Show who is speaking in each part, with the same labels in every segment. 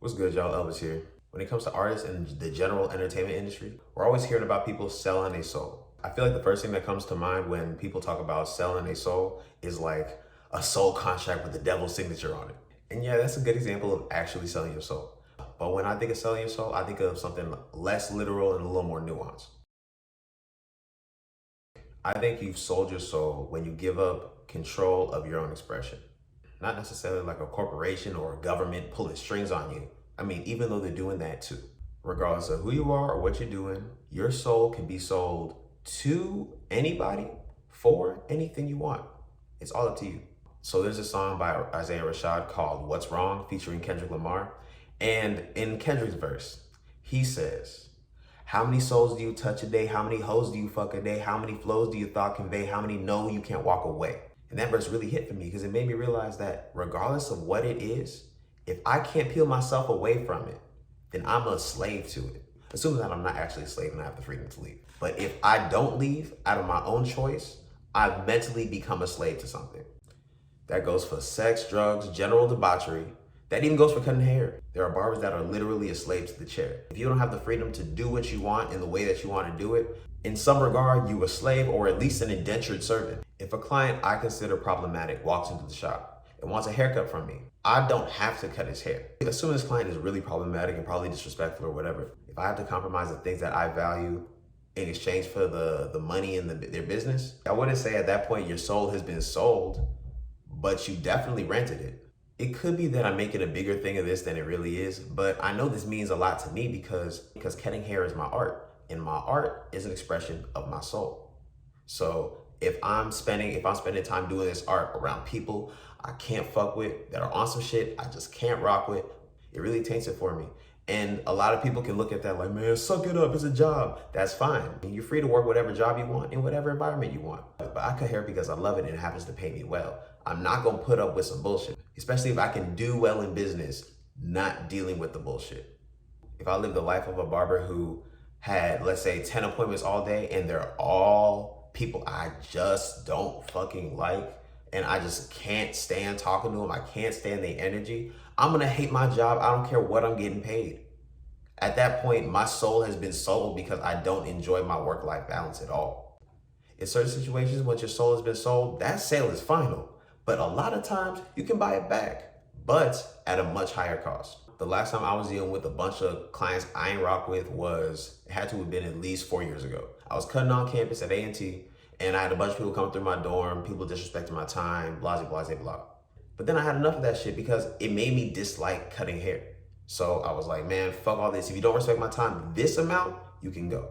Speaker 1: What's good, y'all? Elvis here. When it comes to artists and the general entertainment industry, we're always hearing about people selling their soul. I feel like the first thing that comes to mind when people talk about selling their soul is like a soul contract with the devil's signature on it. And yeah, that's a good example of actually selling your soul. But when I think of selling your soul, I think of something less literal and a little more nuanced. I think you've sold your soul when you give up control of your own expression. Not necessarily like a corporation or a government pulling strings on you. I mean, even though they're doing that too. Regardless of who you are or what you're doing, your soul can be sold to anybody for anything you want. It's all up to you. So there's a song by Isaiah Rashad called What's Wrong featuring Kendrick Lamar. And in Kendrick's verse, he says, how many souls do you touch a day? How many hoes do you fuck a day? How many flows do you thought convey? How many know you can't walk away? And that verse really hit for me because it made me realize that regardless of what it is, if I can't peel myself away from it, then I'm a slave to it. Assuming that I'm not actually a slave and I have the freedom to leave. But if I don't leave out of my own choice, I've mentally become a slave to something. That goes for sex, drugs, general debauchery. That even goes for cutting hair. There are barbers that are literally a slave to the chair. If you don't have the freedom to do what you want in the way that you want to do it, in some regard, you a slave or at least an indentured servant. If a client I consider problematic walks into the shop and wants a haircut from me, I don't have to cut his hair. Assuming this client is really problematic and probably disrespectful or whatever, if I have to compromise the things that I value in exchange for the money and their business, I wouldn't say at that point your soul has been sold, but you definitely rented it. It could be that I'm making a bigger thing of this than it really is, but I know this means a lot to me because cutting hair is my art, and my art is an expression of my soul. So if I'm spending time doing this art around people I can't fuck with, that are on some shit I just can't rock with, it really taints it for me. And a lot of people can look at that like, man, suck it up, it's a job. That's fine. You're free to work whatever job you want in whatever environment you want. But I cut hair because I love it and it happens to pay me well. I'm not gonna put up with some bullshit, especially if I can do well in business, not dealing with the bullshit. If I lived the life of a barber who had, let's say, 10 appointments all day and they're all people I just don't fucking like, and I just can't stand talking to them, I can't stand their energy, I'm gonna hate my job. I don't care what I'm getting paid. At that point, my soul has been sold because I don't enjoy my work-life balance at all. In certain situations, once your soul has been sold, that sale is final. But a lot of times you can buy it back, but at a much higher cost. The last time I was dealing with a bunch of clients I ain't rock with it had to have been at least 4 years ago. I was cutting on campus at A&T and I had a bunch of people come through my dorm, people disrespecting my time, blah, blah, blah, blah. But then I had enough of that shit because it made me dislike cutting hair. So I was like, man, fuck all this. If you don't respect my time, this amount, you can go.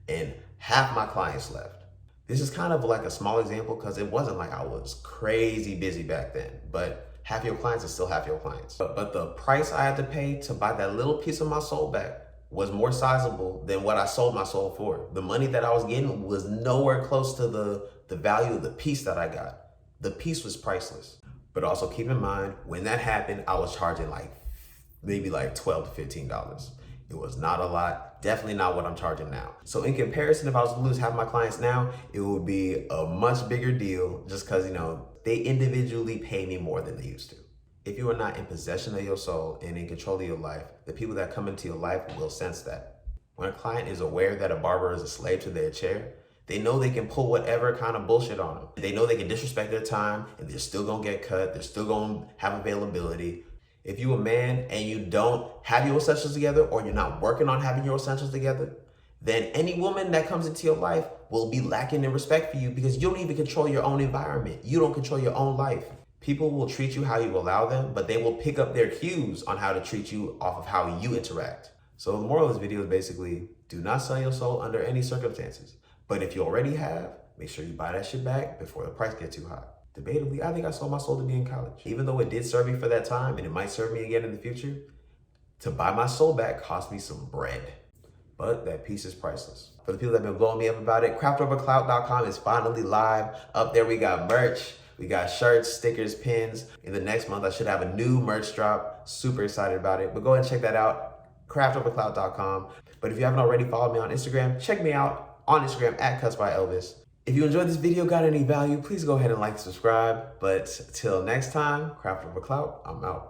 Speaker 1: And half my clients left. This is kind of like a small example because it wasn't like I was crazy busy back then, but half your clients are still half your clients. But the price I had to pay to buy that little piece of my soul back was more sizable than what I sold my soul for. The money that I was getting was nowhere close to the value of the piece that I got. The piece was priceless. But also keep in mind, when that happened, I was charging maybe $12 to $15. It was not a lot, definitely not what I'm charging now. So in comparison, if I was to lose half my clients now, it would be a much bigger deal just because, they individually pay me more than they used to. If you are not in possession of your soul and in control of your life, the people that come into your life will sense that. When a client is aware that a barber is a slave to their chair, they know they can pull whatever kind of bullshit on them. They know they can disrespect their time and they're still gonna get cut. They're still gonna have availability. If you're a man and you don't have your essentials together or you're not working on having your essentials together, then any woman that comes into your life will be lacking in respect for you because you don't even control your own environment. You don't control your own life. People will treat you how you allow them, but they will pick up their cues on how to treat you off of how you interact. So the moral of this video is basically, do not sell your soul under any circumstances. But if you already have, make sure you buy that shit back before the price gets too high. Debatably, I think I sold my soul to be in college. Even though it did serve me for that time and it might serve me again in the future, to buy my soul back cost me some bread. But that piece is priceless. For the people that have been blowing me up about it, craftoverclout.com is finally live. Up there we got merch. We got shirts, stickers, pins. In the next month, I should have a new merch drop. Super excited about it. But go ahead and check that out, craftoverclout.com. But if you haven't already followed me on Instagram, check me out on Instagram at Cuts by Elvis. If you enjoyed this video, got any value, please go ahead and like and subscribe. But till next time, Craft Over Clout, I'm out.